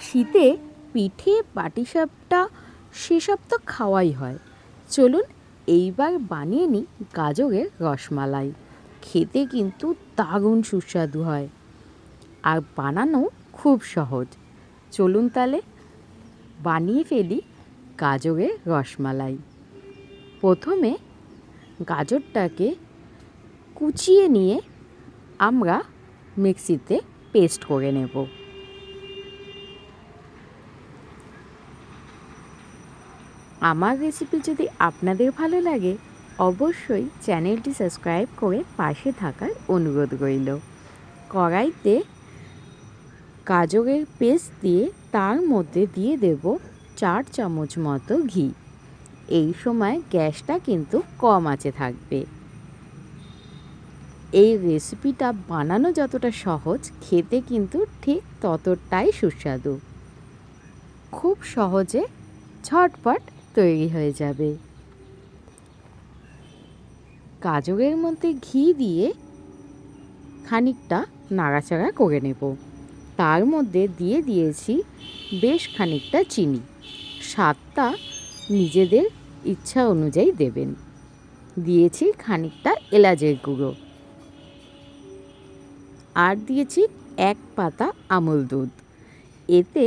শীতে পিঠে পাটিসাপটা সেসব তো খাওয়াই হয়। চলুন এইবার বানিয়ে নিই গাজরের রসমালাই। খেতে কিন্তু দারুণ সুস্বাদু হয় আর বানানো খুব সহজ। চলুন তাহলে বানিয়ে ফেলি গাজরের রসমালাই। প্রথমে গাজরটাকে কুচিয়ে নিয়ে আমরা মিক্সিতে পেস্ট করে নেব। আমার রেসিপি যদি আপনাদের ভালো লাগে অবশ্যই চ্যানেলটি সাবস্ক্রাইব করে পাশে থাকার অনুরোধ রইল। কড়াইতে গাজরের পেস্ট দিয়ে তার মধ্যে দিয়ে দেব 4 চামচ মতো ঘি। এই সময় গ্যাসটা কিন্তু কম আঁচে থাকবে। এই রেসিপিটা বানানো যতটা সহজ খেতে কিন্তু ঠিক ততটাই সুস্বাদু। খুব সহজে ঝটপট তৈরি হয়ে যাবে। গাজরের মধ্যে ঘি দিয়ে খানিকটা নাড়াচাড়া করে নেব। তার মধ্যে দিয়ে দিয়েছি বেশ খানিকটা চিনি। স্বাদটা নিজেদের ইচ্ছা অনুযায়ী দেবেন। দিয়েছি খানিকটা এলাচের গুঁড়ো আর দিয়েছি 1 পাতা আমুল দুধ। এতে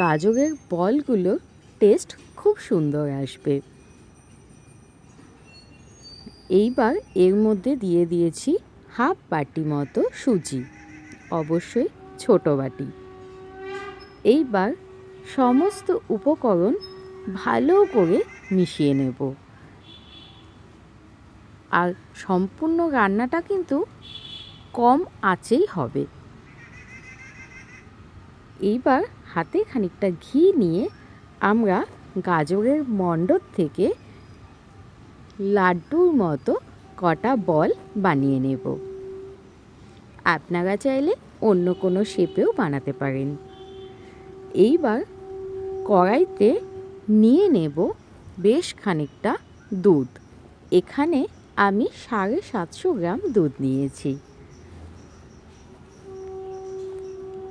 গাজরের বলগুলোর টেস্ট খুব সুন্দর আসবে। এইবার এর মধ্যে দিয়ে দিয়েছি হাফ বাটি মতো সুজি, অবশ্যই ছোট বাটি। এইবার সমস্ত উপকরণ ভালো করে মিশিয়ে নেব। আর সম্পূর্ণ রান্নাটা কিন্তু কম আঁচেই হবে। এইবার হাতে খানিকটা ঘি নিয়ে আমরা গাজরের মণ্ডপ থেকে লাড্ডুর মতো কটা বল বানিয়ে নেব। আপনারা চাইলে অন্য কোনো শেপেও বানাতে পারেন। এইবার কড়াইতে নিয়ে নেব বেশ খানিকটা দুধ। এখানে আমি 750 গ্রাম দুধ নিয়েছি।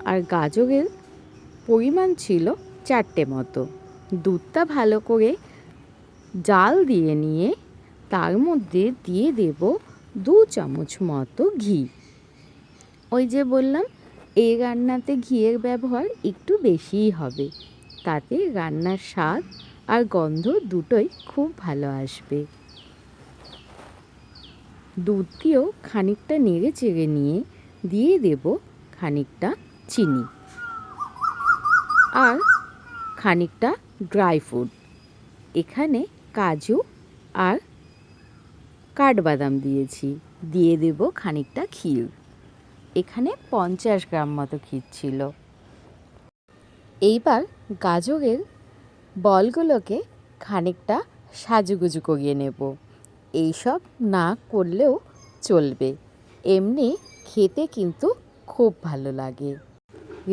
আর গাজরের পরিমাণ ছিল 4টে মতো। দুধটা ভালো করে জাল দিয়ে নিয়ে তার মধ্যে দিয়ে দেব 2 চামচ মতো ঘি। ওই যে বললাম এই রান্নাতে ঘিয়ের ব্যবহার একটু বেশিই হবে, তাতে রান্নার স্বাদ আর গন্ধ দুটোই খুব ভালো আসবে। দুধ দিয়েও খানিকটা নেড়ে চেড়ে নিয়ে দিয়ে দেব খানিকটা চিনি আর খানিকটা ড্রাই ফ্রুট। এখানে কাজু আর কাঠবাদাম দিয়েছি। দিয়ে দেব খানিকটা ক্ষীর। এখানে 50 গ্রাম মতো ক্ষীর ছিল। এইবার গাজরের বলগুলোকে খানিকটা সাজুগুজু করিয়ে নেব। এইসব না করলেও চলবে, এমনি খেতে কিন্তু খুব ভালো লাগে।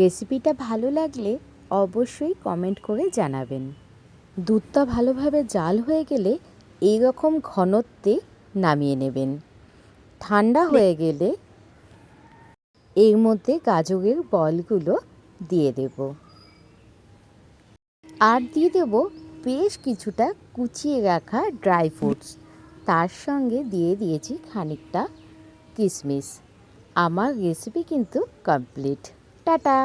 রেসিপিটা ভালো লাগলে অবশ্যই কমেন্ট করে জানাবেন। দুধটা ভালোভাবে জাল হয়ে গেলে এই রকম ঘনত্বে নামিয়ে নেবেন। ঠান্ডা হয়ে গেলে এর মধ্যে গাজরের বলগুলো দিয়ে দেব আর দিয়ে দেব বেশ কিছুটা কুচিয়ে রাখা ড্রাই ফ্রুটস। তার সঙ্গে দিয়ে দিয়েছি খানিকটা কিশমিশ। আমার রেসিপি কিন্তু কমপ্লিট। টাটা।